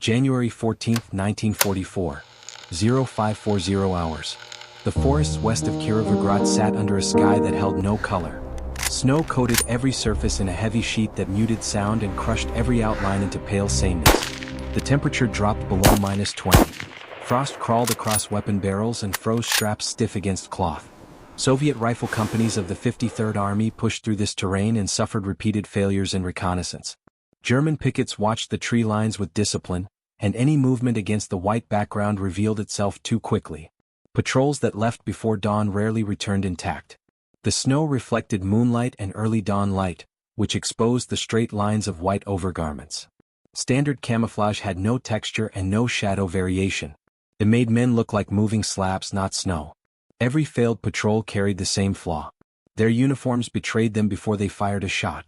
January 14, 1944. 0540 hours. The forests west of Kirovograd sat under a sky that held no color. Snow coated every surface in a heavy sheet that muted sound and crushed every outline into pale sameness. The temperature dropped below -20. Frost crawled across weapon barrels and froze straps stiff against cloth. Soviet rifle companies of the 53rd Army pushed through this terrain and suffered repeated failures in reconnaissance. German pickets watched the tree lines with discipline, and any movement against the white background revealed itself too quickly. Patrols that left before dawn rarely returned intact. The snow reflected moonlight and early dawn light, which exposed the straight lines of white overgarments. Standard camouflage had no texture and no shadow variation. It made men look like moving slabs, not snow. Every failed patrol carried the same flaw. Their uniforms betrayed them before they fired a shot.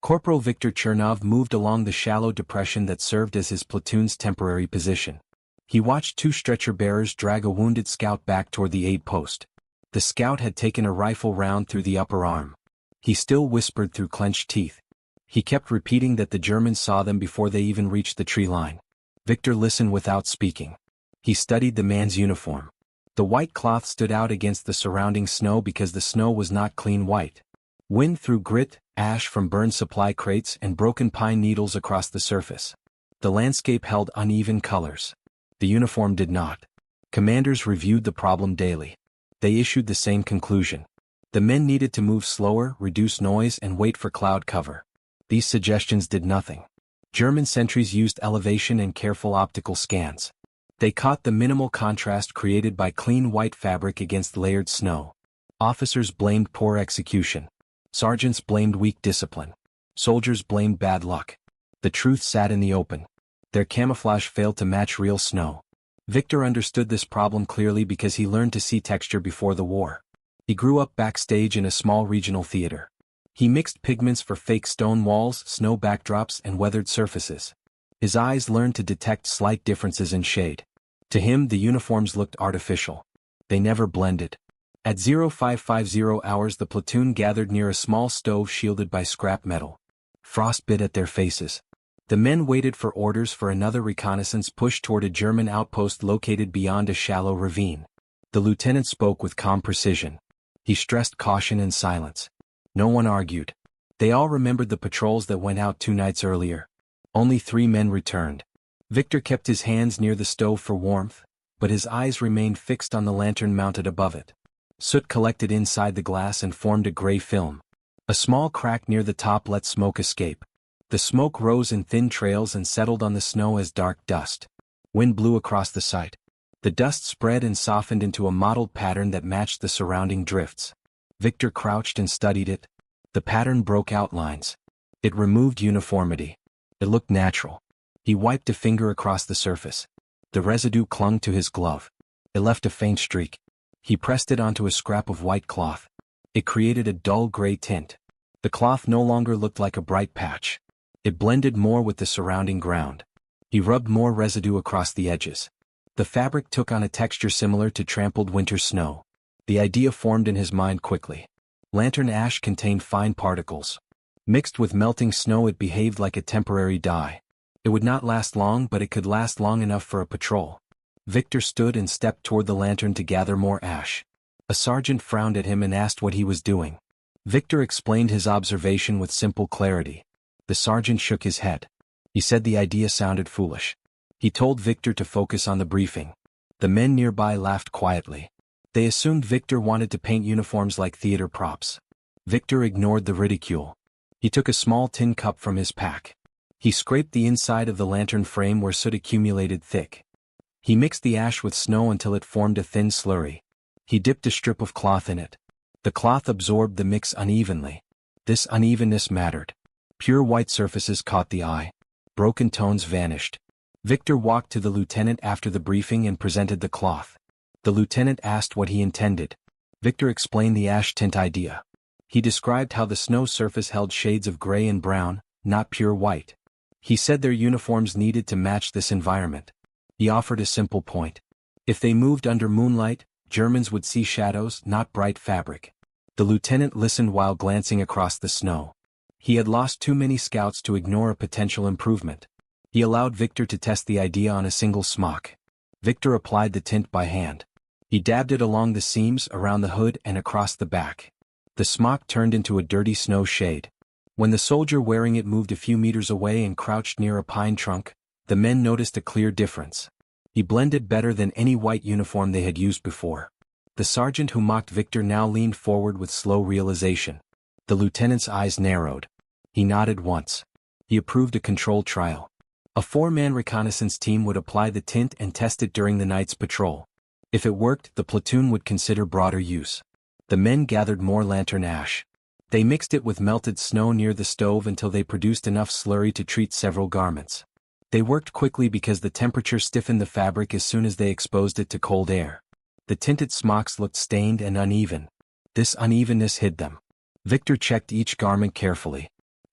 Corporal Viktor Chernov moved along the shallow depression that served as his platoon's temporary position. He watched two stretcher-bearers drag a wounded scout back toward the aid post. The scout had taken a rifle round through the upper arm. He still whispered through clenched teeth. He kept repeating that the Germans saw them before they even reached the tree line. Viktor listened without speaking. He studied the man's uniform. The white cloth stood out against the surrounding snow because the snow was not clean white. Wind threw grit, ash from burned supply crates and broken pine needles across the surface. The landscape held uneven colors. The uniform did not. Commanders reviewed the problem daily. They issued the same conclusion. The men needed to move slower, reduce noise, and wait for cloud cover. These suggestions did nothing. German sentries used elevation and careful optical scans. They caught the minimal contrast created by clean white fabric against layered snow. Officers blamed poor execution. Sergeants blamed weak discipline. Soldiers blamed bad luck. The truth sat in the open. Their camouflage failed to match real snow. Viktor understood this problem clearly because he learned to see texture before the war. He grew up backstage in a small regional theater. He mixed pigments for fake stone walls, snow backdrops, and weathered surfaces. His eyes learned to detect slight differences in shade. To him, the uniforms looked artificial. They never blended. At 0550 hours, the platoon gathered near a small stove shielded by scrap metal. Frost bit at their faces. The men waited for orders for another reconnaissance push toward a German outpost located beyond a shallow ravine. The lieutenant spoke with calm precision. He stressed caution and silence. No one argued. They all remembered the patrols that went out 2 nights earlier. Only 3 men returned. Viktor kept his hands near the stove for warmth, but his eyes remained fixed on the lantern mounted above it. Soot collected inside the glass and formed a gray film. A small crack near the top let smoke escape. The smoke rose in thin trails and settled on the snow as dark dust. Wind blew across the site. The dust spread and softened into a mottled pattern that matched the surrounding drifts. Viktor crouched and studied it. The pattern broke outlines. It removed uniformity. It looked natural. He wiped a finger across the surface. The residue clung to his glove. It left a faint streak. He pressed it onto a scrap of white cloth. It created a dull gray tint. The cloth no longer looked like a bright patch. It blended more with the surrounding ground. He rubbed more residue across the edges. The fabric took on a texture similar to trampled winter snow. The idea formed in his mind quickly. Lantern ash contained fine particles. Mixed with melting snow, it behaved like a temporary dye. It would not last long, but it could last long enough for a patrol. Viktor stood and stepped toward the lantern to gather more ash. A sergeant frowned at him and asked what he was doing. Viktor explained his observation with simple clarity. The sergeant shook his head. He said the idea sounded foolish. He told Viktor to focus on the briefing. The men nearby laughed quietly. They assumed Viktor wanted to paint uniforms like theater props. Viktor ignored the ridicule. He took a small tin cup from his pack. He scraped the inside of the lantern frame where soot accumulated thick. He mixed the ash with snow until it formed a thin slurry. He dipped a strip of cloth in it. The cloth absorbed the mix unevenly. This unevenness mattered. Pure white surfaces caught the eye. Broken tones vanished. Viktor walked to the lieutenant after the briefing and presented the cloth. The lieutenant asked what he intended. Viktor explained the ash tint idea. He described how the snow surface held shades of gray and brown, not pure white. He said their uniforms needed to match this environment. He offered a simple point. If they moved under moonlight, Germans would see shadows, not bright fabric. The lieutenant listened while glancing across the snow. He had lost too many scouts to ignore a potential improvement. He allowed Victor to test the idea on a single smock. Victor applied the tint by hand. He dabbed it along the seams, around the hood, and across the back. The smock turned into a dirty snow shade. When the soldier wearing it moved a few meters away and crouched near a pine trunk, the men noticed a clear difference. He blended better than any white uniform they had used before. The sergeant who mocked Victor now leaned forward with slow realization. The lieutenant's eyes narrowed. He nodded once. He approved a controlled trial. A 4-man reconnaissance team would apply the tint and test it during the night's patrol. If it worked, the platoon would consider broader use. The men gathered more lantern ash. They mixed it with melted snow near the stove until they produced enough slurry to treat several garments. They worked quickly because the temperature stiffened the fabric as soon as they exposed it to cold air. The tinted smocks looked stained and uneven. This unevenness hid them. Victor checked each garment carefully.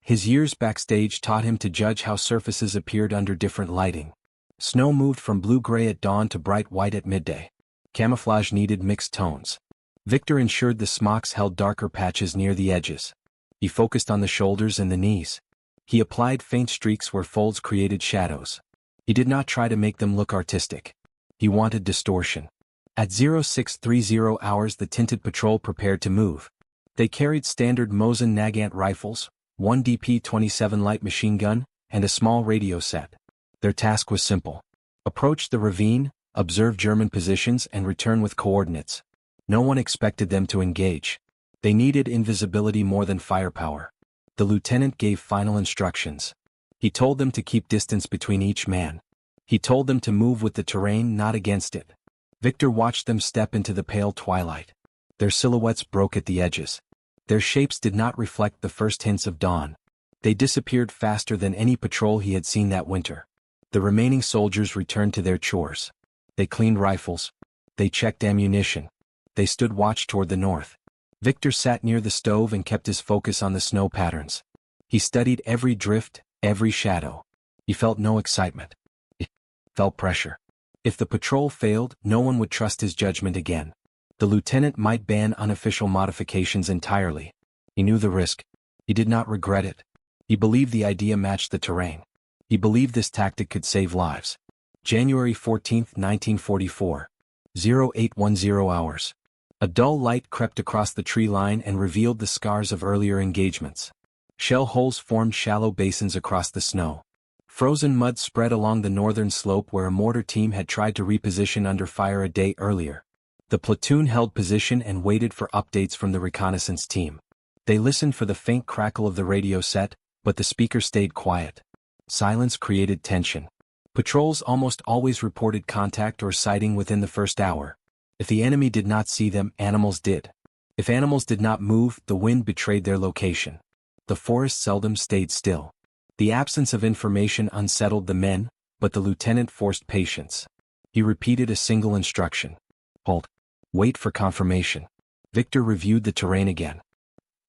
His years backstage taught him to judge how surfaces appeared under different lighting. Snow moved from blue-gray at dawn to bright white at midday. Camouflage needed mixed tones. Victor ensured the smocks held darker patches near the edges. He focused on the shoulders and the knees. He applied faint streaks where folds created shadows. He did not try to make them look artistic. He wanted distortion. At 0630 hours the tinted patrol prepared to move. They carried standard Mosin Nagant rifles, one DP-27 light machine gun, and a small radio set. Their task was simple. Approach the ravine, observe German positions and return with coordinates. No one expected them to engage. They needed invisibility more than firepower. The lieutenant gave final instructions. He told them to keep distance between each man. He told them to move with the terrain, not against it. Victor watched them step into the pale twilight. Their silhouettes broke at the edges. Their shapes did not reflect the first hints of dawn. They disappeared faster than any patrol he had seen that winter. The remaining soldiers returned to their chores. They cleaned rifles. They checked ammunition. They stood watch toward the north. Victor sat near the stove and kept his focus on the snow patterns. He studied every drift, every shadow. He felt no excitement. He felt pressure. If the patrol failed, no one would trust his judgment again. The lieutenant might ban unofficial modifications entirely. He knew the risk. He did not regret it. He believed the idea matched the terrain. He believed this tactic could save lives. January 14, 1944. 0810 hours. A dull light crept across the tree line and revealed the scars of earlier engagements. Shell holes formed shallow basins across the snow. Frozen mud spread along the northern slope where a mortar team had tried to reposition under fire a day earlier. The platoon held position and waited for updates from the reconnaissance team. They listened for the faint crackle of the radio set, but the speaker stayed quiet. Silence created tension. Patrols almost always reported contact or sighting within the first hour. If the enemy did not see them, animals did. If animals did not move, the wind betrayed their location. The forest seldom stayed still. The absence of information unsettled the men, but the lieutenant forced patience. He repeated a single instruction. Halt. Wait for confirmation. Victor reviewed the terrain again.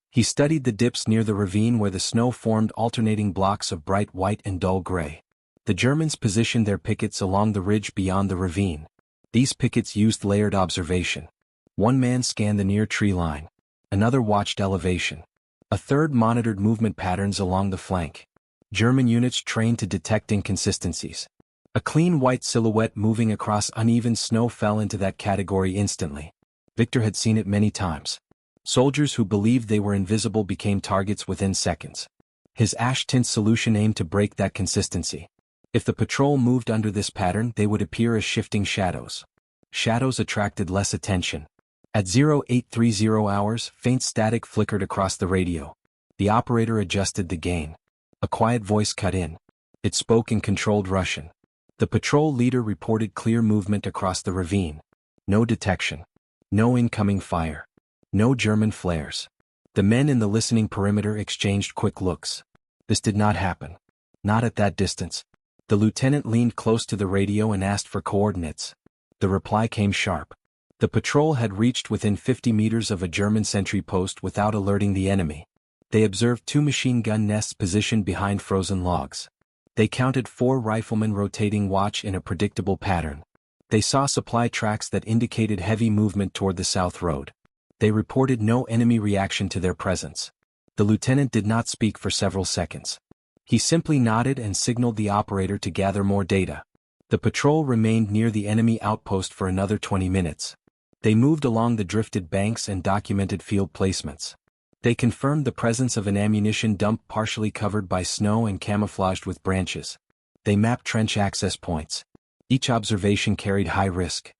He studied the dips near the ravine where the snow formed alternating blocks of bright white and dull gray. The Germans positioned their pickets along the ridge beyond the ravine. These pickets used layered observation. One man scanned the near tree line. Another watched elevation. A third monitored movement patterns along the flank. German units trained to detect inconsistencies. A clean white silhouette moving across uneven snow fell into that category instantly. Victor had seen it many times. Soldiers who believed they were invisible became targets within seconds. His ash tint solution aimed to break that consistency. If the patrol moved under this pattern, they would appear as shifting shadows. Shadows attracted less attention. At 0830 hours, faint static flickered across the radio. The operator adjusted the gain. A quiet voice cut in. It spoke in controlled Russian. The patrol leader reported clear movement across the ravine. No detection. No incoming fire. No German flares. The men in the listening perimeter exchanged quick looks. This did not happen. Not at that distance. The lieutenant leaned close to the radio and asked for coordinates. The reply came sharp. The patrol had reached within 50 meters of a German sentry post without alerting the enemy. They observed 2 machine gun nests positioned behind frozen logs. They counted 4 riflemen rotating watch in a predictable pattern. They saw supply tracks that indicated heavy movement toward the south road. They reported no enemy reaction to their presence. The lieutenant did not speak for several seconds. He simply nodded and signaled the operator to gather more data. The patrol remained near the enemy outpost for another 20 minutes. They moved along the drifted banks and documented field placements. They confirmed the presence of an ammunition dump partially covered by snow and camouflaged with branches. They mapped trench access points. Each observation carried high risk.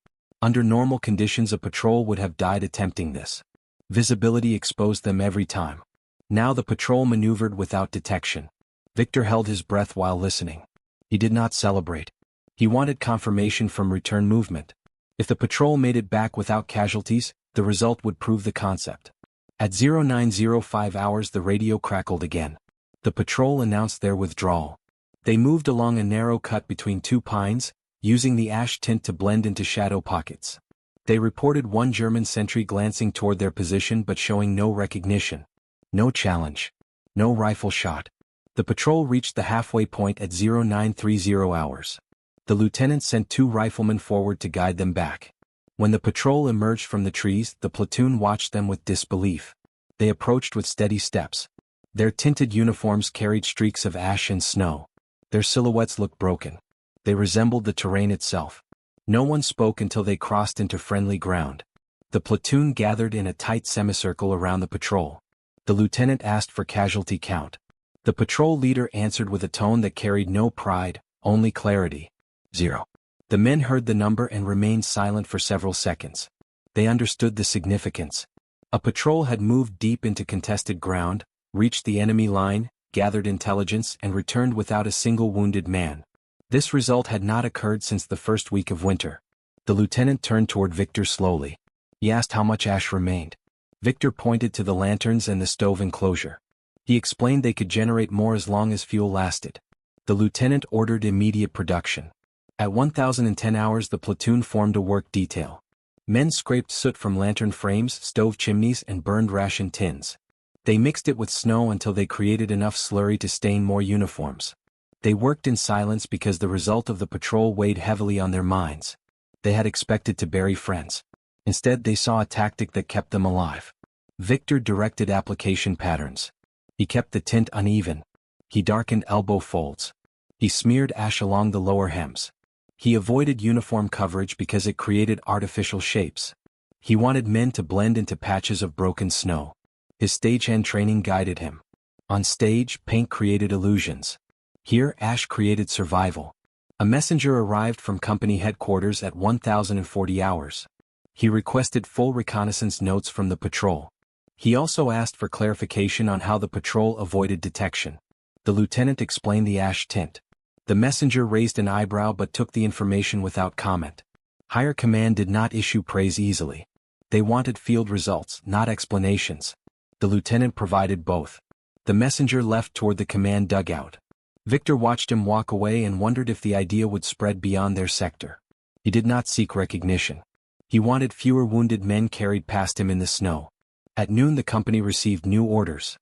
Under normal conditions, a patrol would have died attempting this. Visibility exposed them every time. Now the patrol maneuvered without detection. Victor held his breath while listening. He did not celebrate. He wanted confirmation from return movement. If the patrol made it back without casualties, the result would prove the concept. At 0905 hours the radio crackled again. The patrol announced their withdrawal. They moved along a narrow cut between two pines, using the ash tint to blend into shadow pockets. They reported one German sentry glancing toward their position but showing no recognition. No challenge. No rifle shot. The patrol reached the halfway point at 0930 hours. The lieutenant sent 2 riflemen forward to guide them back. When the patrol emerged from the trees, the platoon watched them with disbelief. They approached with steady steps. Their tinted uniforms carried streaks of ash and snow. Their silhouettes looked broken. They resembled the terrain itself. No one spoke until they crossed into friendly ground. The platoon gathered in a tight semicircle around the patrol. The lieutenant asked for casualty count. The patrol leader answered with a tone that carried no pride, only clarity. 0. The men heard the number and remained silent for several seconds. They understood the significance. A patrol had moved deep into contested ground, reached the enemy line, gathered intelligence, and returned without a single wounded man. This result had not occurred since the first week of winter. The lieutenant turned toward Victor slowly. He asked how much ash remained. Victor pointed to the lanterns and the stove enclosure. He explained they could generate more as long as fuel lasted. The lieutenant ordered immediate production. At 1010 hours the platoon formed a work detail. Men scraped soot from lantern frames, stove chimneys, and burned ration tins. They mixed it with snow until they created enough slurry to stain more uniforms. They worked in silence because the result of the patrol weighed heavily on their minds. They had expected to bury friends. Instead they saw a tactic that kept them alive. Victor directed application patterns. He kept the tint uneven. He darkened elbow folds. He smeared ash along the lower hems. He avoided uniform coverage because it created artificial shapes. He wanted men to blend into patches of broken snow. His stagehand training guided him. On stage, paint created illusions. Here, ash created survival. A messenger arrived from company headquarters at 1040 hours. He requested full reconnaissance notes from the patrol. He also asked for clarification on how the patrol avoided detection. The lieutenant explained the ash tint. The messenger raised an eyebrow but took the information without comment. Higher command did not issue praise easily. They wanted field results, not explanations. The lieutenant provided both. The messenger left toward the command dugout. Victor watched him walk away and wondered if the idea would spread beyond their sector. He did not seek recognition. He wanted fewer wounded men carried past him in the snow. At noon the company received new orders.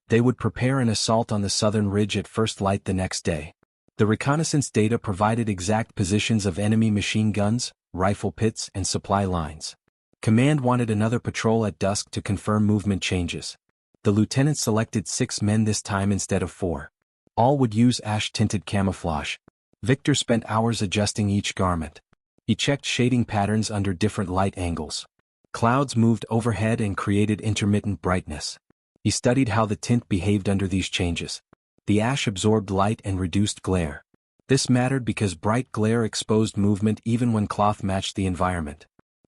They would prepare an assault on the southern ridge at first light the next day. The reconnaissance data provided exact positions of enemy machine guns, rifle pits, and supply lines. Command wanted another patrol at dusk to confirm movement changes. The lieutenant selected 6 men this time instead of 4. All would use ash-tinted camouflage. Victor spent hours adjusting each garment. He checked shading patterns under different light angles. Clouds moved overhead and created intermittent brightness. He studied how the tint behaved under these changes. The ash absorbed light and reduced glare. This mattered because bright glare exposed movement even when cloth matched the environment.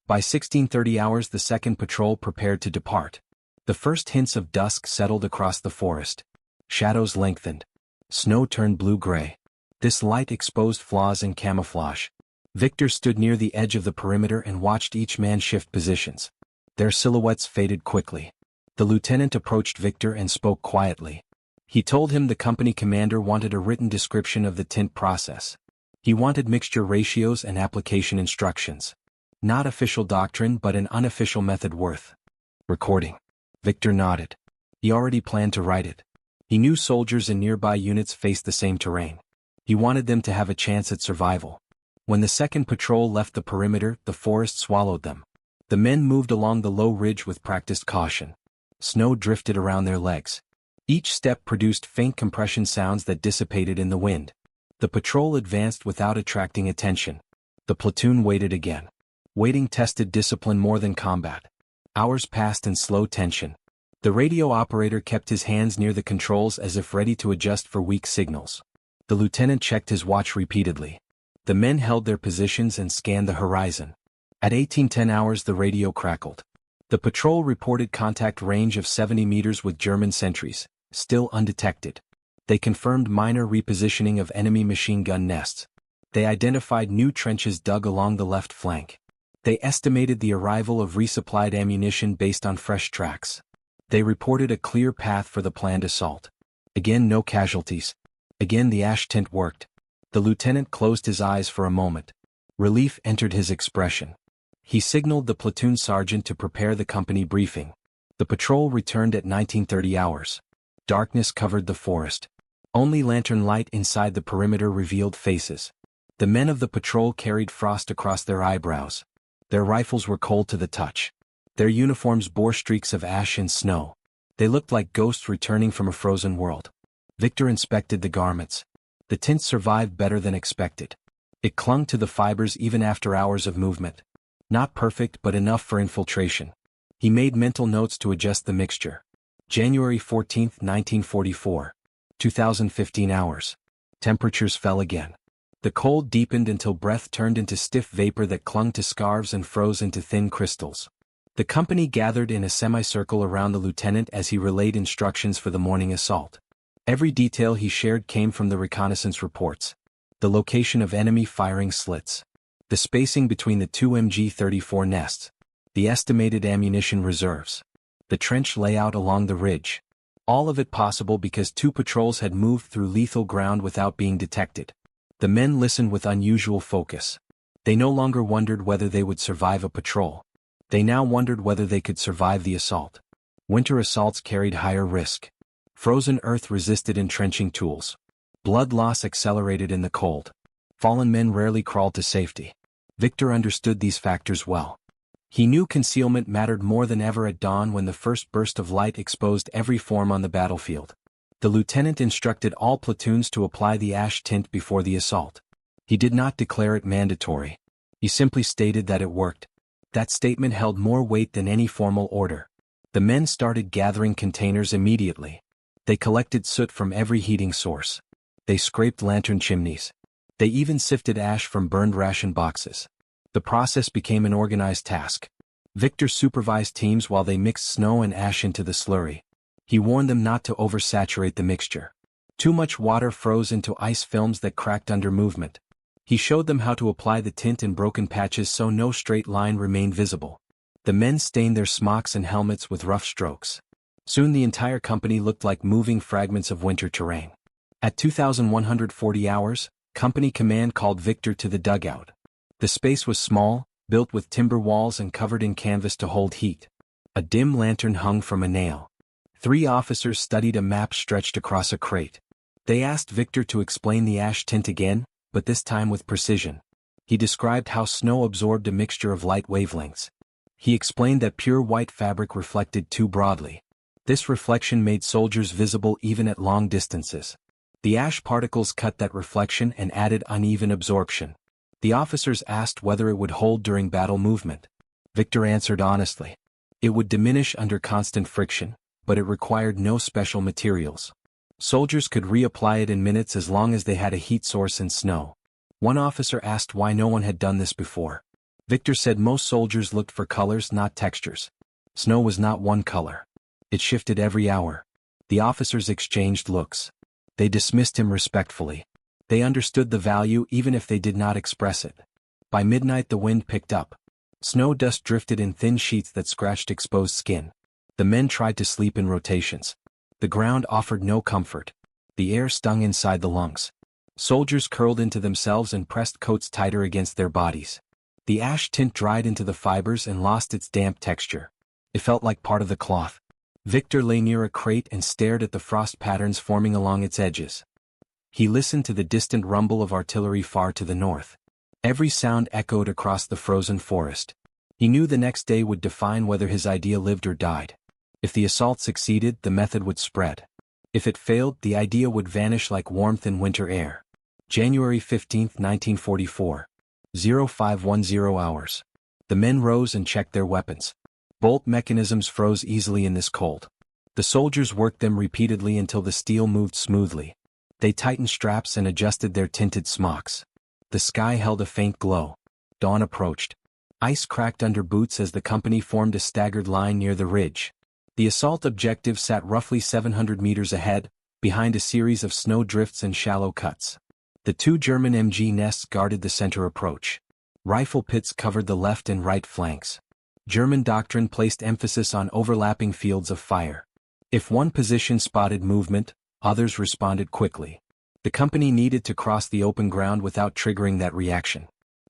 By 1630 hours the second patrol prepared to depart. The first hints of dusk settled across the forest. Shadows lengthened. Snow turned blue-gray. This light exposed flaws in camouflage. Victor stood near the edge of the perimeter and watched each man shift positions. Their silhouettes faded quickly. The lieutenant approached Victor and spoke quietly. He told him the company commander wanted a written description of the tint process. He wanted mixture ratios and application instructions. Not official doctrine but an unofficial method worth recording. Victor nodded. He already planned to write it. He knew soldiers in nearby units faced the same terrain. He wanted them to have a chance at survival. When the second patrol left the perimeter, the forest swallowed them. The men moved along the low ridge with practiced caution. Snow drifted around their legs. Each step produced faint compression sounds that dissipated in the wind. The patrol advanced without attracting attention. The platoon waited again. Waiting tested discipline more than combat. Hours passed in slow tension. The radio operator kept his hands near the controls as if ready to adjust for weak signals. The lieutenant checked his watch repeatedly. The men held their positions and scanned the horizon. At 18:10 hours the radio crackled. The patrol reported contact range of 70 meters with German sentries, still undetected. They confirmed minor repositioning of enemy machine gun nests. They identified new trenches dug along the left flank. They estimated the arrival of resupplied ammunition based on fresh tracks. They reported a clear path for the planned assault. Again no casualties. Again the ash tint worked. The lieutenant closed his eyes for a moment. Relief entered his expression. He signaled the platoon sergeant to prepare the company briefing. The patrol returned at 19:30 hours. Darkness covered the forest. Only lantern light inside the perimeter revealed faces. The men of the patrol carried frost across their eyebrows. Their rifles were cold to the touch. Their uniforms bore streaks of ash and snow. They looked like ghosts returning from a frozen world. Victor inspected the garments. The tint survived better than expected. It clung to the fibers even after hours of movement. Not perfect but enough for infiltration. He made mental notes to adjust the mixture. January 14, 1944. 2015 hours. Temperatures fell again. The cold deepened until breath turned into stiff vapor that clung to scarves and froze into thin crystals. The company gathered in a semicircle around the lieutenant as he relayed instructions for the morning assault. Every detail he shared came from the reconnaissance reports. The location of enemy firing slits. The spacing between the two MG-34 nests. The estimated ammunition reserves. The trench layout along the ridge. All of it possible because two patrols had moved through lethal ground without being detected. The men listened with unusual focus. They no longer wondered whether they would survive a patrol. They now wondered whether they could survive the assault. Winter assaults carried higher risk. Frozen earth resisted entrenching tools. Blood loss accelerated in the cold. Fallen men rarely crawled to safety. Victor understood these factors well. He knew concealment mattered more than ever at dawn when the first burst of light exposed every form on the battlefield. The lieutenant instructed all platoons to apply the ash tint before the assault. He did not declare it mandatory. He simply stated that it worked. That statement held more weight than any formal order. The men started gathering containers immediately. They collected soot from every heating source. They scraped lantern chimneys. They even sifted ash from burned ration boxes. The process became an organized task. Victor supervised teams while they mixed snow and ash into the slurry. He warned them not to oversaturate the mixture. Too much water froze into ice films that cracked under movement. He showed them how to apply the tint in broken patches so no straight line remained visible. The men stained their smocks and helmets with rough strokes. Soon the entire company looked like moving fragments of winter terrain. At 2140 hours, company command called Victor to the dugout. The space was small, built with timber walls and covered in canvas to hold heat. A dim lantern hung from a nail. 3 officers studied a map stretched across a crate. They asked Victor to explain the ash tint again, but this time with precision. He described how snow absorbed a mixture of light wavelengths. He explained that pure white fabric reflected too broadly. This reflection made soldiers visible even at long distances. The ash particles cut that reflection and added uneven absorption. The officers asked whether it would hold during battle movement. Victor answered honestly. It would diminish under constant friction, but it required no special materials. Soldiers could reapply it in minutes as long as they had a heat source in snow. One officer asked why no one had done this before. Victor said most soldiers looked for colors, not textures. Snow was not one color. It shifted every hour. The officers exchanged looks. They dismissed him respectfully. They understood the value even if they did not express it. By midnight the wind picked up. Snow dust drifted in thin sheets that scratched exposed skin. The men tried to sleep in rotations. The ground offered no comfort. The air stung inside the lungs. Soldiers curled into themselves and pressed coats tighter against their bodies. The ash tint dried into the fibers and lost its damp texture. It felt like part of the cloth. Victor lay near a crate and stared at the frost patterns forming along its edges. He listened to the distant rumble of artillery far to the north. Every sound echoed across the frozen forest. He knew the next day would define whether his idea lived or died. If the assault succeeded, the method would spread. If it failed, the idea would vanish like warmth in winter air. January 15, 1944. 0510 hours. The men rose and checked their weapons. Bolt mechanisms froze easily in this cold. The soldiers worked them repeatedly until the steel moved smoothly. They tightened straps and adjusted their tinted smocks. The sky held a faint glow. Dawn approached. Ice cracked under boots as the company formed a staggered line near the ridge. The assault objective sat roughly 700 meters ahead, behind a series of snow drifts and shallow cuts. The two German MG nests guarded the center approach. Rifle pits covered the left and right flanks. German doctrine placed emphasis on overlapping fields of fire. If one position spotted movement, others responded quickly. The company needed to cross the open ground without triggering that reaction.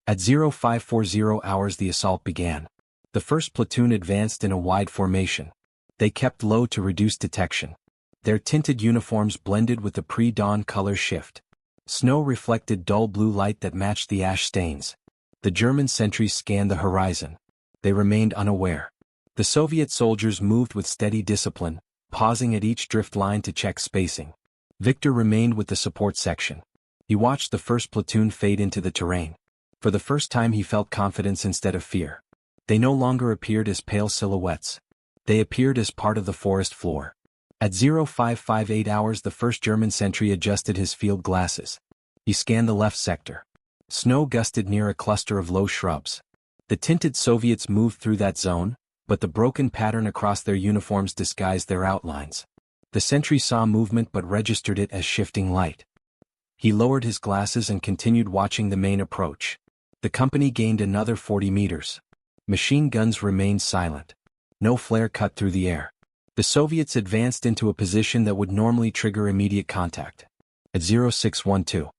At 0540 hours the assault began. The first platoon advanced in a wide formation. They kept low to reduce detection. Their tinted uniforms blended with the pre-dawn color shift. Snow reflected dull blue light that matched the ash stains. The German sentries scanned the horizon. They remained unaware. The Soviet soldiers moved with steady discipline, pausing at each drift line to check spacing. Victor remained with the support section. He watched the first platoon fade into the terrain. For the first time he felt confidence instead of fear. They no longer appeared as pale silhouettes. They appeared as part of the forest floor. At 0558 hours the first German sentry adjusted his field glasses. He scanned the left sector. Snow gusted near a cluster of low shrubs. The tinted Soviets moved through that zone, but the broken pattern across their uniforms disguised their outlines. The sentry saw movement but registered it as shifting light. He lowered his glasses and continued watching the main approach. The company gained another 40 meters. Machine guns remained silent. No flare cut through the air. The Soviets advanced into a position that would normally trigger immediate contact. At 0612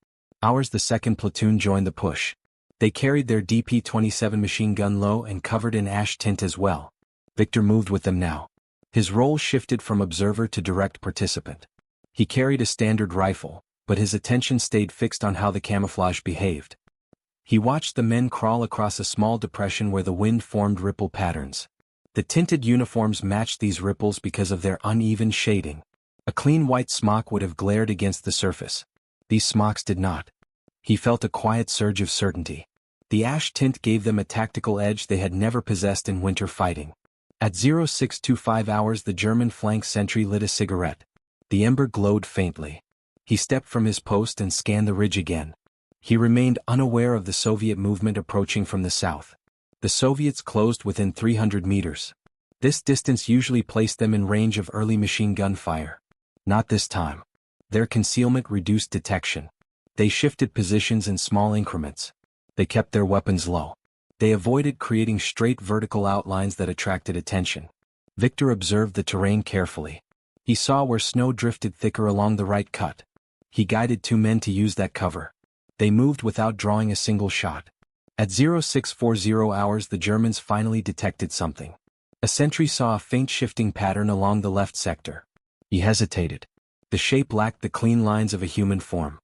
hours the second platoon joined the push. They carried their DP-27 machine gun low and covered in ash tint as well. Victor moved with them now. His role shifted from observer to direct participant. He carried a standard rifle, but his attention stayed fixed on how the camouflage behaved. He watched the men crawl across a small depression where the wind formed ripple patterns. The tinted uniforms matched these ripples because of their uneven shading. A clean white smock would have glared against the surface. These smocks did not. He felt a quiet surge of certainty. The ash tint gave them a tactical edge they had never possessed in winter fighting. At 0625 hours the German flank sentry lit a cigarette. The ember glowed faintly. He stepped from his post and scanned the ridge again. He remained unaware of the Soviet movement approaching from the south. The Soviets closed within 300 meters. This distance usually placed them in range of early machine gun fire. Not this time. Their concealment reduced detection. They shifted positions in small increments. They kept their weapons low. They avoided creating straight vertical outlines that attracted attention. Victor observed the terrain carefully. He saw where snow drifted thicker along the right cut. He guided two men to use that cover. They moved without drawing a single shot. At 0640 hours the Germans finally detected something. A sentry saw a faint shifting pattern along the left sector. He hesitated. The shape lacked the clean lines of a human form.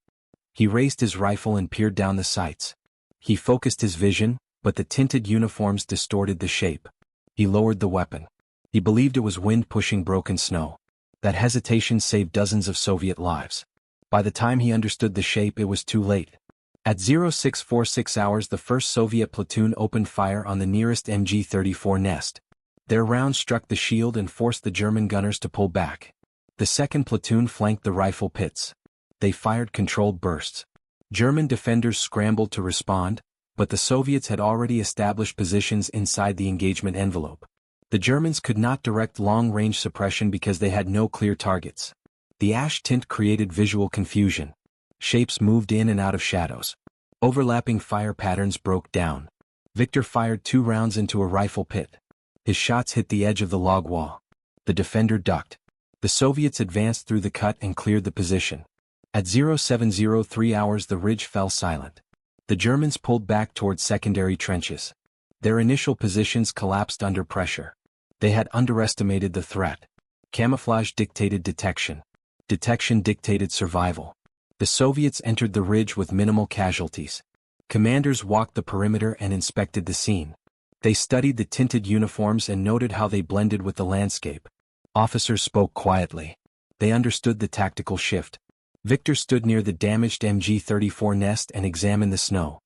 He raised his rifle and peered down the sights. He focused his vision, but the tinted uniforms distorted the shape. He lowered the weapon. He believed it was wind pushing broken snow. That hesitation saved dozens of Soviet lives. By the time he understood the shape it was too late. At 0646 hours the first Soviet platoon opened fire on the nearest MG-34 nest. Their rounds struck the shield and forced the German gunners to pull back. The second platoon flanked the rifle pits. They fired controlled bursts. German defenders scrambled to respond, but the Soviets had already established positions inside the engagement envelope. The Germans could not direct long-range suppression because they had no clear targets. The ash tint created visual confusion. Shapes moved in and out of shadows. Overlapping fire patterns broke down. Victor fired 2 rounds into a rifle pit. His shots hit the edge of the log wall. The defender ducked. The Soviets advanced through the cut and cleared the position. At 0703 hours the ridge fell silent. The Germans pulled back toward secondary trenches. Their initial positions collapsed under pressure. They had underestimated the threat. Camouflage dictated detection. Detection dictated survival. The Soviets entered the ridge with minimal casualties. Commanders walked the perimeter and inspected the scene. They studied the tinted uniforms and noted how they blended with the landscape. Officers spoke quietly. They understood the tactical shift. Victor stood near the damaged MG-34 nest and examined the snow.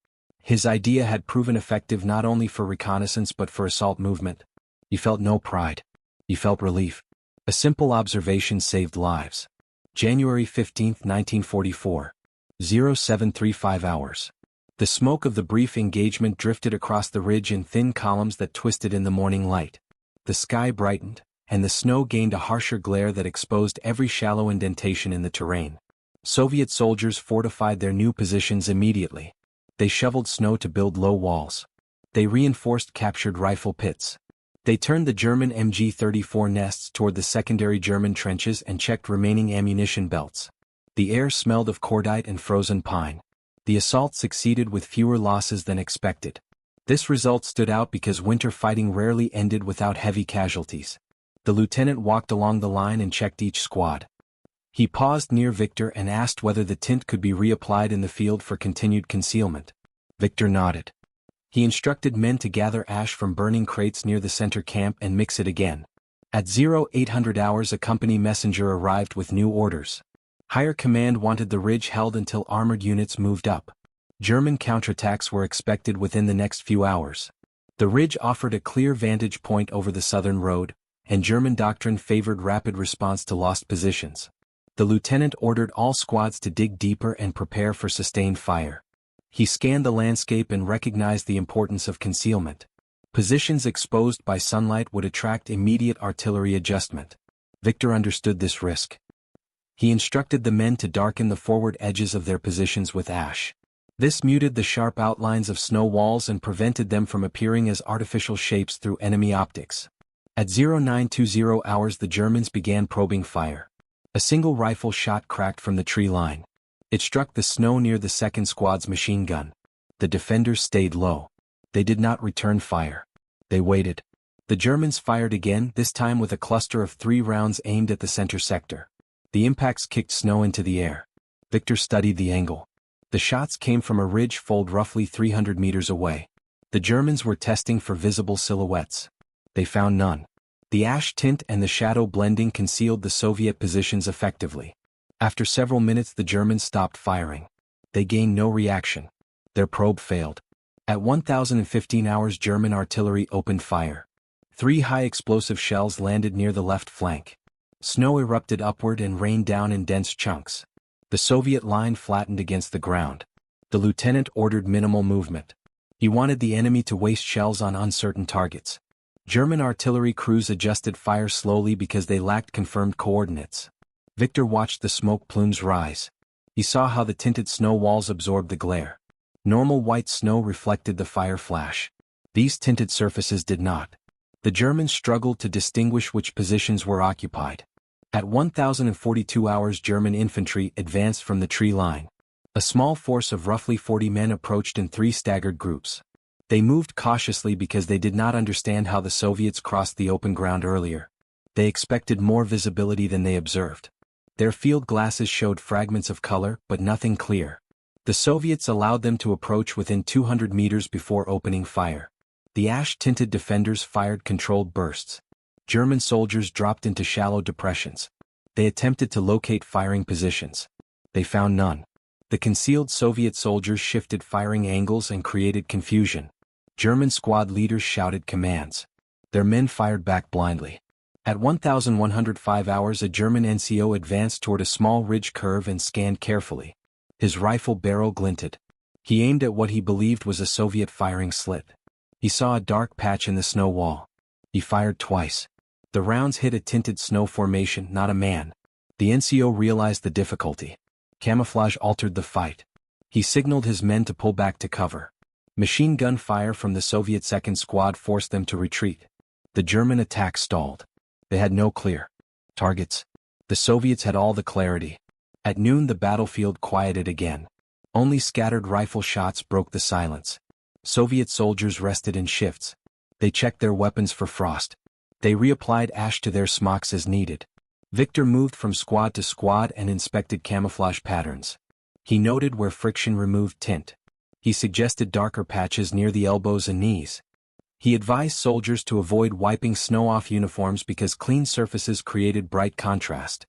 His idea had proven effective not only for reconnaissance but for assault movement. He felt no pride. He felt relief. A simple observation saved lives. January 15, 1944. 0735 hours. The smoke of the brief engagement drifted across the ridge in thin columns that twisted in the morning light. The sky brightened, and the snow gained a harsher glare that exposed every shallow indentation in the terrain. Soviet soldiers fortified their new positions immediately. They shoveled snow to build low walls. They reinforced captured rifle pits. They turned the German MG-34 nests toward the secondary German trenches and checked remaining ammunition belts. The air smelled of cordite and frozen pine. The assault succeeded with fewer losses than expected. This result stood out because winter fighting rarely ended without heavy casualties. The lieutenant walked along the line and checked each squad. He paused near Victor and asked whether the tint could be reapplied in the field for continued concealment. Victor nodded. He instructed men to gather ash from burning crates near the center camp and mix it again. At 0800 hours a company messenger arrived with new orders. Higher command wanted the ridge held until armored units moved up. German counterattacks were expected within the next few hours. The ridge offered a clear vantage point over the southern road, and German doctrine favored rapid response to lost positions. The lieutenant ordered all squads to dig deeper and prepare for sustained fire. He scanned the landscape and recognized the importance of concealment. Positions exposed by sunlight would attract immediate artillery adjustment. Victor understood this risk. He instructed the men to darken the forward edges of their positions with ash. This muted the sharp outlines of snow walls and prevented them from appearing as artificial shapes through enemy optics. At 0920 hours the Germans began probing fire. A single rifle shot cracked from the tree line. It struck the snow near the second squad's machine gun. The defenders stayed low. They did not return fire. They waited. The Germans fired again, this time with a cluster of 3 rounds aimed at the center sector. The impacts kicked snow into the air. Victor studied the angle. The shots came from a ridge fold roughly 300 meters away. The Germans were testing for visible silhouettes. They found none. The ash tint and the shadow blending concealed the Soviet positions effectively. After several minutes the Germans stopped firing. They gained no reaction. Their probe failed. At 1015 hours German artillery opened fire. 3 high explosive shells landed near the left flank. Snow erupted upward and rained down in dense chunks. The Soviet line flattened against the ground. The lieutenant ordered minimal movement. He wanted the enemy to waste shells on uncertain targets. German artillery crews adjusted fire slowly because they lacked confirmed coordinates. Victor watched the smoke plumes rise. He saw how the tinted snow walls absorbed the glare. Normal white snow reflected the fire flash. These tinted surfaces did not. The Germans struggled to distinguish which positions were occupied. At 1042 hours German infantry advanced from the tree line. A small force of roughly 40 men approached in 3 staggered groups. They moved cautiously because they did not understand how the Soviets crossed the open ground earlier. They expected more visibility than they observed. Their field glasses showed fragments of color, but nothing clear. The Soviets allowed them to approach within 200 meters before opening fire. The ash-tinted defenders fired controlled bursts. German soldiers dropped into shallow depressions. They attempted to locate firing positions. They found none. The concealed Soviet soldiers shifted firing angles and created confusion. German squad leaders shouted commands. Their men fired back blindly. At 1105 hours a German NCO advanced toward a small ridge curve and scanned carefully. His rifle barrel glinted. He aimed at what he believed was a Soviet firing slit. He saw a dark patch in the snow wall. He fired twice. The rounds hit a tinted snow formation, not a man. The NCO realized the difficulty. Camouflage altered the fight. He signaled his men to pull back to cover. Machine gun fire from the Soviet second squad forced them to retreat. The German attack stalled. They had no clear targets. The Soviets had all the clarity. At noon the battlefield quieted again. Only scattered rifle shots broke the silence. Soviet soldiers rested in shifts. They checked their weapons for frost. They reapplied ash to their smocks as needed. Victor moved from squad to squad and inspected camouflage patterns. He noted where friction removed tint. He suggested darker patches near the elbows and knees. He advised soldiers to avoid wiping snow off uniforms because clean surfaces created bright contrast.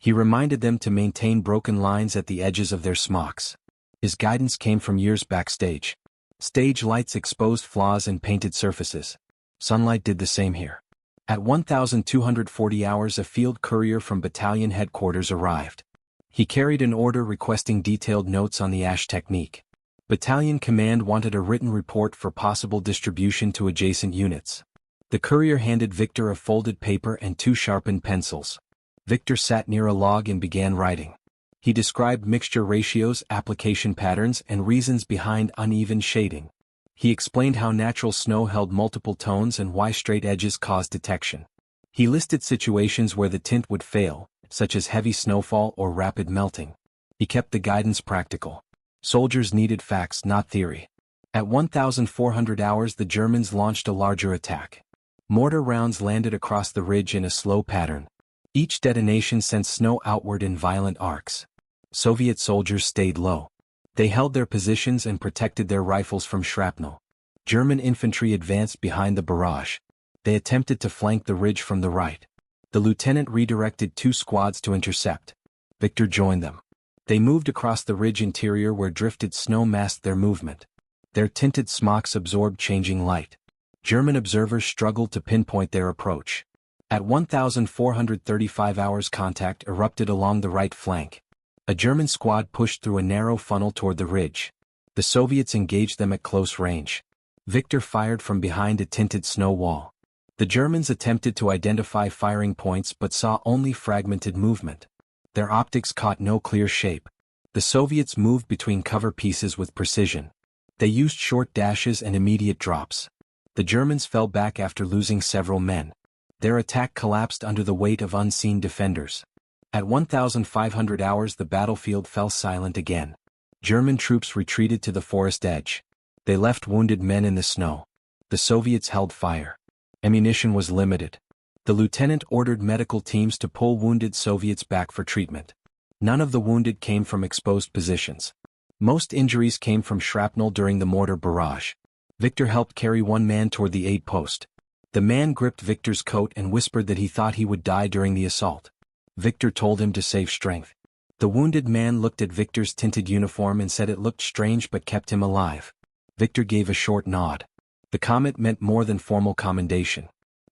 He reminded them to maintain broken lines at the edges of their smocks. His guidance came from years backstage. Stage lights exposed flaws in painted surfaces. Sunlight did the same here. At 1,240 hours, a field courier from battalion headquarters arrived. He carried an order requesting detailed notes on the ash technique. Battalion command wanted a written report for possible distribution to adjacent units. The courier handed Victor a folded paper and 2 sharpened pencils. Victor sat near a log and began writing. He described mixture ratios, application patterns, and reasons behind uneven shading. He explained how natural snow held multiple tones and why straight edges caused detection. He listed situations where the tint would fail, such as heavy snowfall or rapid melting. He kept the guidance practical. Soldiers needed facts, not theory. At 1,400 hours, the Germans launched a larger attack. Mortar rounds landed across the ridge in a slow pattern. Each detonation sent snow outward in violent arcs. Soviet soldiers stayed low. They held their positions and protected their rifles from shrapnel. German infantry advanced behind the barrage. They attempted to flank the ridge from the right. The lieutenant redirected 2 squads to intercept. Victor joined them. They moved across the ridge interior where drifted snow masked their movement. Their tinted smocks absorbed changing light. German observers struggled to pinpoint their approach. At 1,435 hours, contact erupted along the right flank. A German squad pushed through a narrow funnel toward the ridge. The Soviets engaged them at close range. Victor fired from behind a tinted snow wall. The Germans attempted to identify firing points but saw only fragmented movement. Their optics caught no clear shape. The Soviets moved between cover pieces with precision. They used short dashes and immediate drops. The Germans fell back after losing several men. Their attack collapsed under the weight of unseen defenders. At 1,500 hours, the battlefield fell silent again. German troops retreated to the forest edge. They left wounded men in the snow. The Soviets held fire. Ammunition was limited. The lieutenant ordered medical teams to pull wounded Soviets back for treatment. None of the wounded came from exposed positions. Most injuries came from shrapnel during the mortar barrage. Victor helped carry 1 man toward the aid post. The man gripped Victor's coat and whispered that he thought he would die during the assault. Victor told him to save strength. The wounded man looked at Victor's tinted uniform and said it looked strange but kept him alive. Victor gave a short nod. The comment meant more than formal commendation.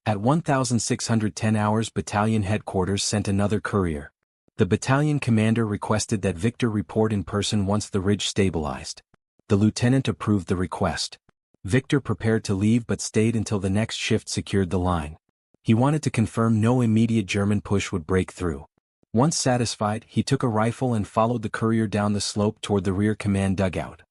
At 1,610 hours, battalion headquarters sent another courier. The battalion commander requested that Victor report in person once the ridge stabilized. The lieutenant approved the request. Victor prepared to leave but stayed until the next shift secured the line. He wanted to confirm no immediate German push would break through. Once satisfied, he took a rifle and followed the courier down the slope toward the rear command dugout.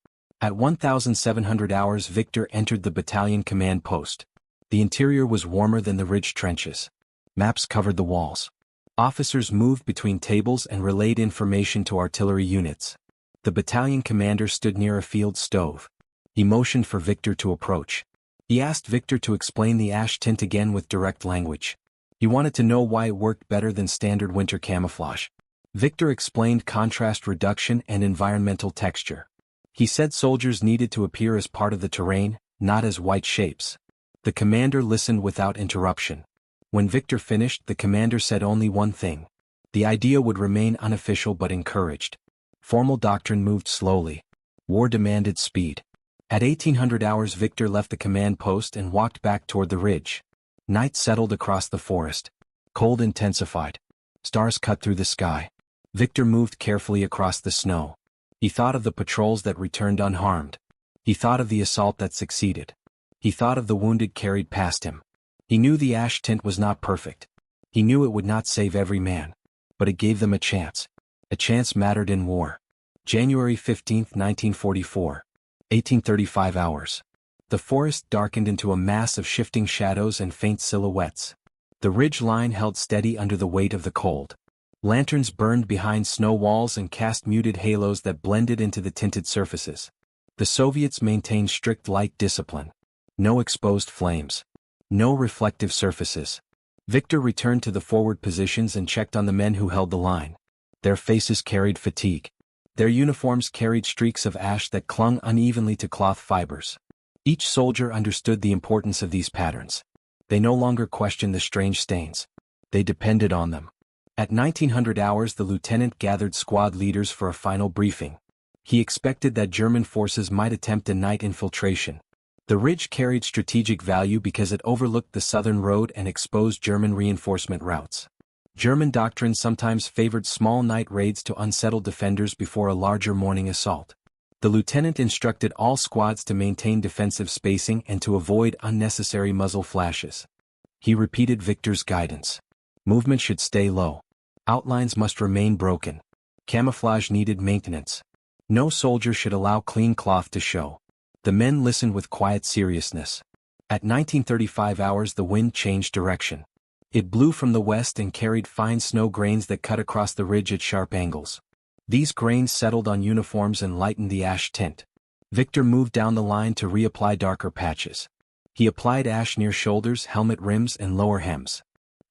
At 1,700 hours, Victor entered the battalion command post. The interior was warmer than the ridge trenches. Maps covered the walls. Officers moved between tables and relayed information to artillery units. The battalion commander stood near a field stove. He motioned for Victor to approach. He asked Victor to explain the ash tint again with direct language. He wanted to know why it worked better than standard winter camouflage. Victor explained contrast reduction and environmental texture. He said soldiers needed to appear as part of the terrain, not as white shapes. The commander listened without interruption. When Victor finished, the commander said only one thing. The idea would remain unofficial but encouraged. Formal doctrine moved slowly. War demanded speed. At 1,800 hours, Victor left the command post and walked back toward the ridge. Night settled across the forest. Cold intensified. Stars cut through the sky. Victor moved carefully across the snow. He thought of the patrols that returned unharmed. He thought of the assault that succeeded. He thought of the wounded carried past him. He knew the ash tint was not perfect. He knew it would not save every man. But it gave them a chance. A chance mattered in war. January 15, 1944. 1835 hours. The forest darkened into a mass of shifting shadows and faint silhouettes. The ridge line held steady under the weight of the cold. Lanterns burned behind snow walls and cast muted halos that blended into the tinted surfaces. The Soviets maintained strict light discipline. No exposed flames. No reflective surfaces. Victor returned to the forward positions and checked on the men who held the line. Their faces carried fatigue. Their uniforms carried streaks of ash that clung unevenly to cloth fibers. Each soldier understood the importance of these patterns. They no longer questioned the strange stains. They depended on them. At 1900 hours the lieutenant gathered squad leaders for a final briefing. He expected that German forces might attempt a night infiltration. The ridge carried strategic value because it overlooked the southern road and exposed German reinforcement routes. German doctrine sometimes favored small night raids to unsettle defenders before a larger morning assault. The lieutenant instructed all squads to maintain defensive spacing and to avoid unnecessary muzzle flashes. He repeated Victor's guidance. Movement should stay low. Outlines must remain broken. Camouflage needed maintenance. No soldier should allow clean cloth to show. The men listened with quiet seriousness. At 1935 hours the wind changed direction. It blew from the west and carried fine snow grains that cut across the ridge at sharp angles. These grains settled on uniforms and lightened the ash tint. Victor moved down the line to reapply darker patches. He applied ash near shoulders, helmet rims, and lower hems.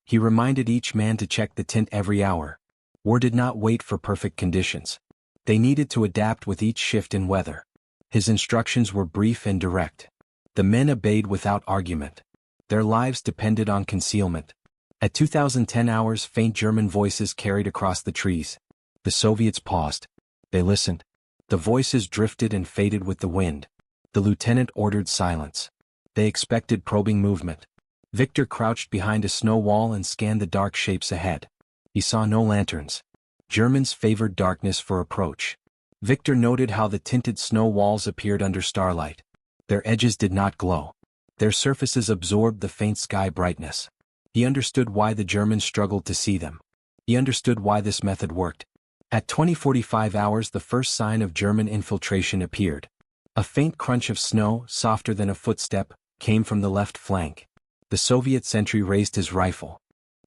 He reminded each man to check the tint every hour. War did not wait for perfect conditions. They needed to adapt with each shift in weather. His instructions were brief and direct. The men obeyed without argument. Their lives depended on concealment. At 2010 hours faint German voices carried across the trees. The Soviets paused. They listened. The voices drifted and faded with the wind. The lieutenant ordered silence. They expected probing movement. Victor crouched behind a snow wall and scanned the dark shapes ahead. He saw no lanterns. Germans favored darkness for approach. Victor noted how the tinted snow walls appeared under starlight. Their edges did not glow. Their surfaces absorbed the faint sky brightness. He understood why the Germans struggled to see them. He understood why this method worked. At 20:45 hours the first sign of German infiltration appeared. A faint crunch of snow, softer than a footstep, came from the left flank. The Soviet sentry raised his rifle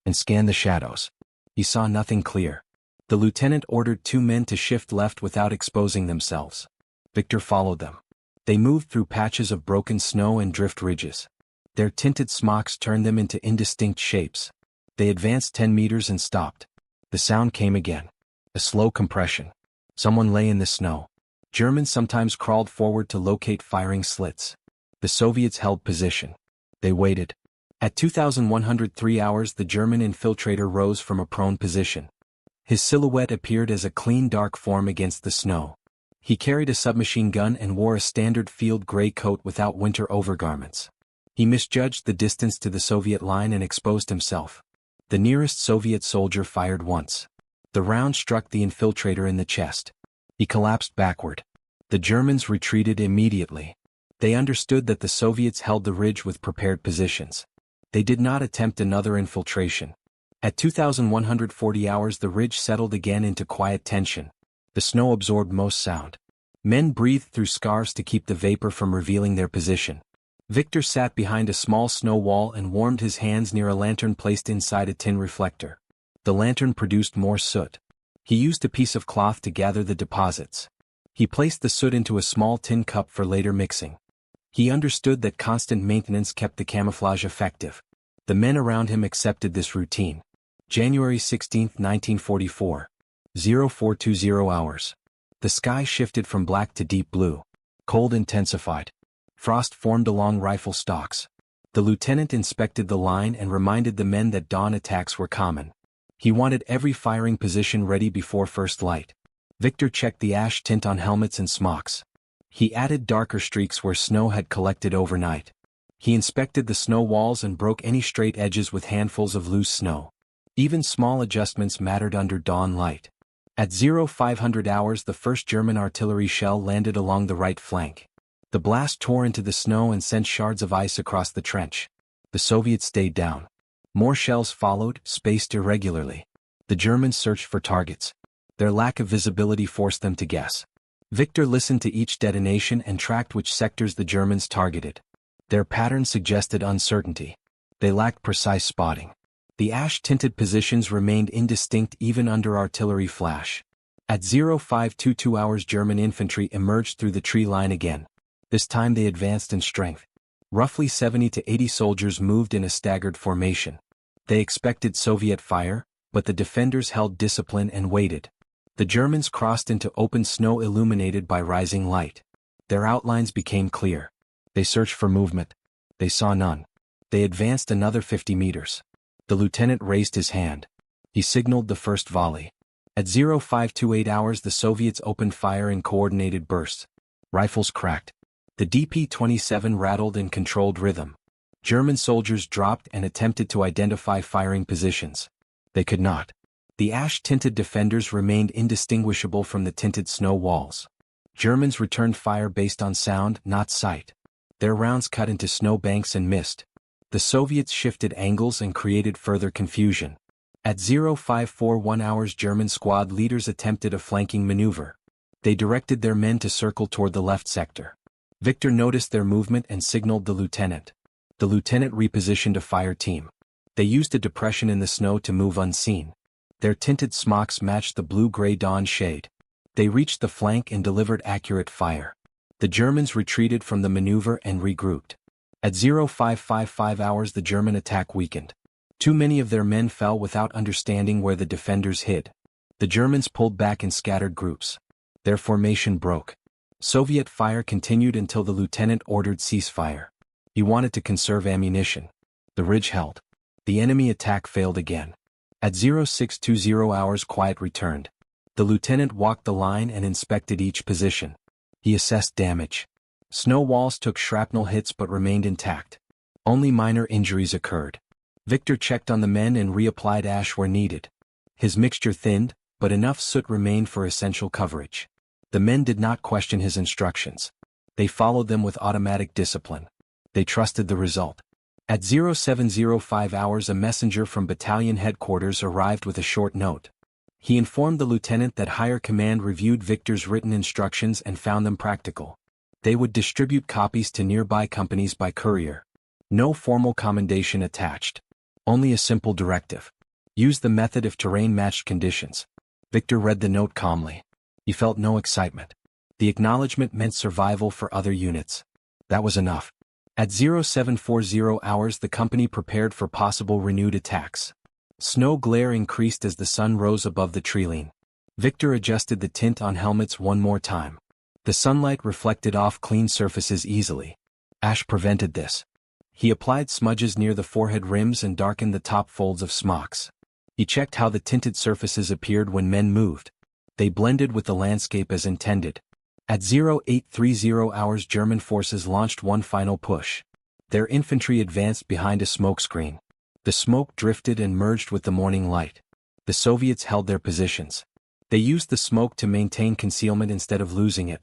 and scanned the shadows. He saw nothing clear. The lieutenant ordered 2 men to shift left without exposing themselves. Victor followed them. They moved through patches of broken snow and drift ridges. Their tinted smocks turned them into indistinct shapes. They advanced 10 meters and stopped. The sound came again. A slow compression. Someone lay in the snow. Germans sometimes crawled forward to locate firing slits. The Soviets held position. They waited. At 2103 hours the German infiltrator rose from a prone position. His silhouette appeared as a clean dark form against the snow. He carried a submachine gun and wore a standard field gray coat without winter overgarments. He misjudged the distance to the Soviet line and exposed himself. The nearest Soviet soldier fired once. The round struck the infiltrator in the chest. He collapsed backward. The Germans retreated immediately. They understood that the Soviets held the ridge with prepared positions. They did not attempt another infiltration. At 2140 hours the ridge settled again into quiet tension. The snow absorbed most sound. Men breathed through scarves to keep the vapor from revealing their position. Victor sat behind a small snow wall and warmed his hands near a lantern placed inside a tin reflector. The lantern produced more soot. He used a piece of cloth to gather the deposits. He placed the soot into a small tin cup for later mixing. He understood that constant maintenance kept the camouflage effective. The men around him accepted this routine. January 16, 1944. 0420 hours. The sky shifted from black to deep blue. Cold intensified. Frost formed along rifle stocks. The lieutenant inspected the line and reminded the men that dawn attacks were common. He wanted every firing position ready before first light. Victor checked the ash tint on helmets and smocks. He added darker streaks where snow had collected overnight. He inspected the snow walls and broke any straight edges with handfuls of loose snow. Even small adjustments mattered under dawn light. At 0500 hours the first German artillery shell landed along the right flank. The blast tore into the snow and sent shards of ice across the trench. The Soviets stayed down. More shells followed, spaced irregularly. The Germans searched for targets. Their lack of visibility forced them to guess. Victor listened to each detonation and tracked which sectors the Germans targeted. Their pattern suggested uncertainty. They lacked precise spotting. The ash-tinted positions remained indistinct even under artillery flash. At 0522 hours German infantry emerged through the tree line again. This time they advanced in strength. Roughly 70 to 80 soldiers moved in a staggered formation. They expected Soviet fire, but the defenders held discipline and waited. The Germans crossed into open snow illuminated by rising light. Their outlines became clear. They searched for movement. They saw none. They advanced another 50 meters. The lieutenant raised his hand. He signaled the first volley. At 0528 hours the Soviets opened fire in coordinated bursts. Rifles cracked. The DP-27 rattled in controlled rhythm. German soldiers dropped and attempted to identify firing positions. They could not. The ash-tinted defenders remained indistinguishable from the tinted snow walls. Germans returned fire based on sound, not sight. Their rounds cut into snow banks and mist. The Soviets shifted angles and created further confusion. At 0541 hours German squad leaders attempted a flanking maneuver. They directed their men to circle toward the left sector. Victor noticed their movement and signaled the lieutenant. The lieutenant repositioned a fire team. They used a depression in the snow to move unseen. Their tinted smocks matched the blue-gray dawn shade. They reached the flank and delivered accurate fire. The Germans retreated from the maneuver and regrouped. At 0555 hours the German attack weakened. Too many of their men fell without understanding where the defenders hid. The Germans pulled back in scattered groups. Their formation broke. Soviet fire continued until the lieutenant ordered ceasefire. He wanted to conserve ammunition. The ridge held. The enemy attack failed again. At 0620 hours quiet returned. The lieutenant walked the line and inspected each position. He assessed damage. Snow walls took shrapnel hits but remained intact. Only minor injuries occurred. Victor checked on the men and reapplied ash where needed. His mixture thinned, but enough soot remained for essential coverage. The men did not question his instructions. They followed them with automatic discipline. They trusted the result. At 0705 hours a messenger from battalion headquarters arrived with a short note. He informed the lieutenant that higher command reviewed Victor's written instructions and found them practical. They would distribute copies to nearby companies by courier. No formal commendation attached. Only a simple directive. Use the method if terrain matched conditions. Victor read the note calmly. He felt no excitement. The acknowledgement meant survival for other units. That was enough. At 0740 hours the company prepared for possible renewed attacks. Snow glare increased as the sun rose above the treeline. Victor adjusted the tint on helmets one more time. The sunlight reflected off clean surfaces easily. Ash prevented this. He applied smudges near the forehead rims and darkened the top folds of smocks. He checked how the tinted surfaces appeared when men moved. They blended with the landscape as intended. At 0830 hours German forces launched one final push. Their infantry advanced behind a smokescreen. The smoke drifted and merged with the morning light. The Soviets held their positions. They used the smoke to maintain concealment instead of losing it.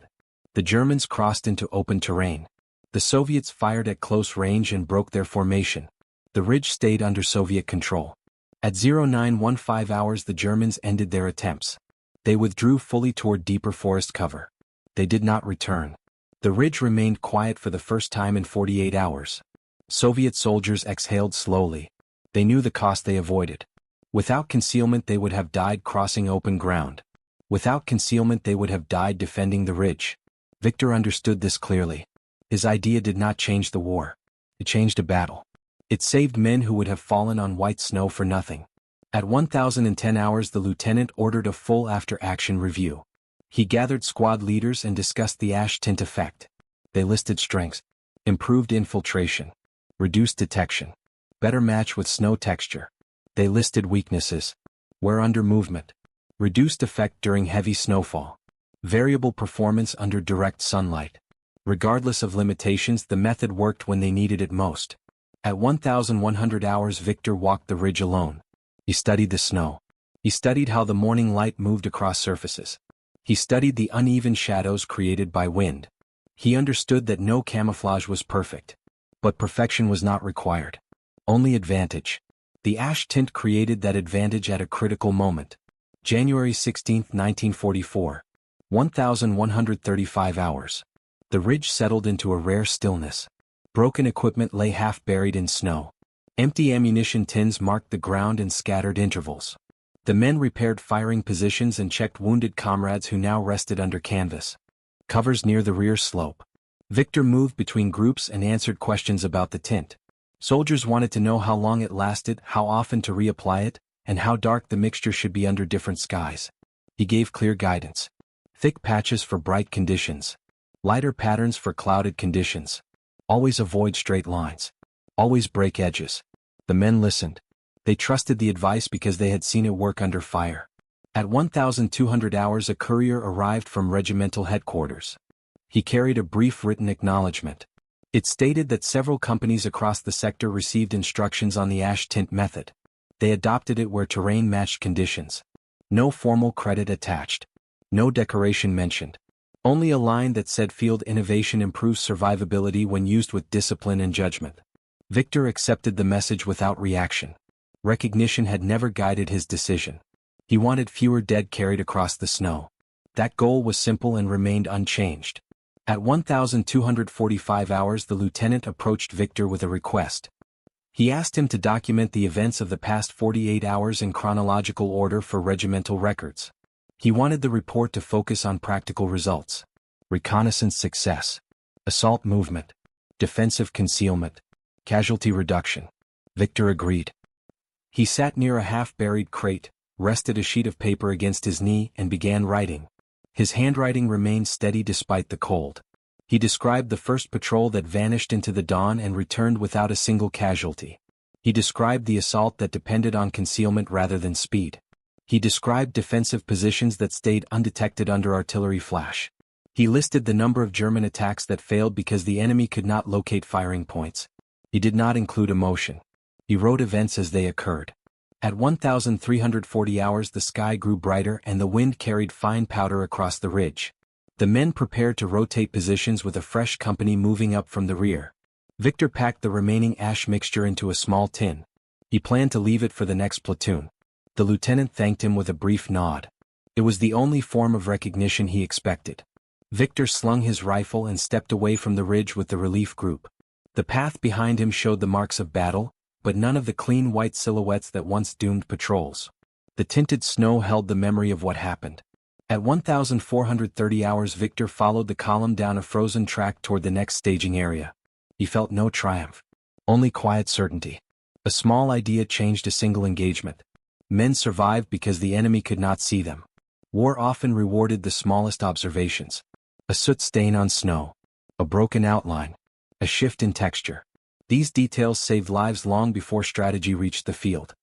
The Germans crossed into open terrain. The Soviets fired at close range and broke their formation. The ridge stayed under Soviet control. At 0915 hours the Germans ended their attempts. They withdrew fully toward deeper forest cover. They did not return. The ridge remained quiet for the first time in 48 hours. Soviet soldiers exhaled slowly. They knew the cost they avoided. Without concealment they would have died crossing open ground. Without concealment they would have died defending the ridge. Victor understood this clearly. His idea did not change the war. It changed a battle. It saved men who would have fallen on white snow for nothing. At 1010 hours the lieutenant ordered a full after-action review. He gathered squad leaders and discussed the ash tint effect. They listed strengths. Improved infiltration. Reduced detection. Better match with snow texture. They listed weaknesses. Wear under movement. Reduced effect during heavy snowfall. Variable performance under direct sunlight. Regardless of limitations, the method worked when they needed it most. At 1100 hours Victor walked the ridge alone. He studied the snow. He studied how the morning light moved across surfaces. He studied the uneven shadows created by wind. He understood that no camouflage was perfect. But perfection was not required. Only advantage. The ash tint created that advantage at a critical moment. January 16, 1944. 1135 hours. The ridge settled into a rare stillness. Broken equipment lay half buried in snow. Empty ammunition tins marked the ground in scattered intervals. The men repaired firing positions and checked wounded comrades who now rested under canvas. Covers near the rear slope. Victor moved between groups and answered questions about the tint. Soldiers wanted to know how long it lasted, how often to reapply it, and how dark the mixture should be under different skies. He gave clear guidance. Thick patches for bright conditions. Lighter patterns for clouded conditions. Always avoid straight lines. Always break edges. The men listened. They trusted the advice because they had seen it work under fire. At 1,200 hours, a courier arrived from regimental headquarters. He carried a brief written acknowledgement. It stated that several companies across the sector received instructions on the ash tint method. They adopted it where terrain matched conditions. No formal credit attached. No decoration mentioned. Only a line that said field innovation improves survivability when used with discipline and judgment. Victor accepted the message without reaction. Recognition had never guided his decision. He wanted fewer dead carried across the snow. That goal was simple and remained unchanged. At 1,245 hours, the lieutenant approached Victor with a request. He asked him to document the events of the past 48 hours in chronological order for regimental records. He wanted the report to focus on practical results. Reconnaissance success. Assault movement. Defensive concealment. Casualty reduction. Victor agreed. He sat near a half-buried crate, rested a sheet of paper against his knee, and began writing. His handwriting remained steady despite the cold. He described the first patrol that vanished into the dawn and returned without a single casualty. He described the assault that depended on concealment rather than speed. He described defensive positions that stayed undetected under artillery flash. He listed the number of German attacks that failed because the enemy could not locate firing points. He did not include emotion. He wrote events as they occurred. At 1,340 hours, the sky grew brighter and the wind carried fine powder across the ridge. The men prepared to rotate positions with a fresh company moving up from the rear. Victor packed the remaining ash mixture into a small tin. He planned to leave it for the next platoon. The lieutenant thanked him with a brief nod. It was the only form of recognition he expected. Victor slung his rifle and stepped away from the ridge with the relief group. The path behind him showed the marks of battle, but none of the clean white silhouettes that once doomed patrols. The tinted snow held the memory of what happened. At 1,430 hours, Victor followed the column down a frozen track toward the next staging area. He felt no triumph. Only quiet certainty. A small idea changed a single engagement. Men survived because the enemy could not see them. War often rewarded the smallest observations. A soot stain on snow. A broken outline. A shift in texture. These details saved lives long before strategy reached the field.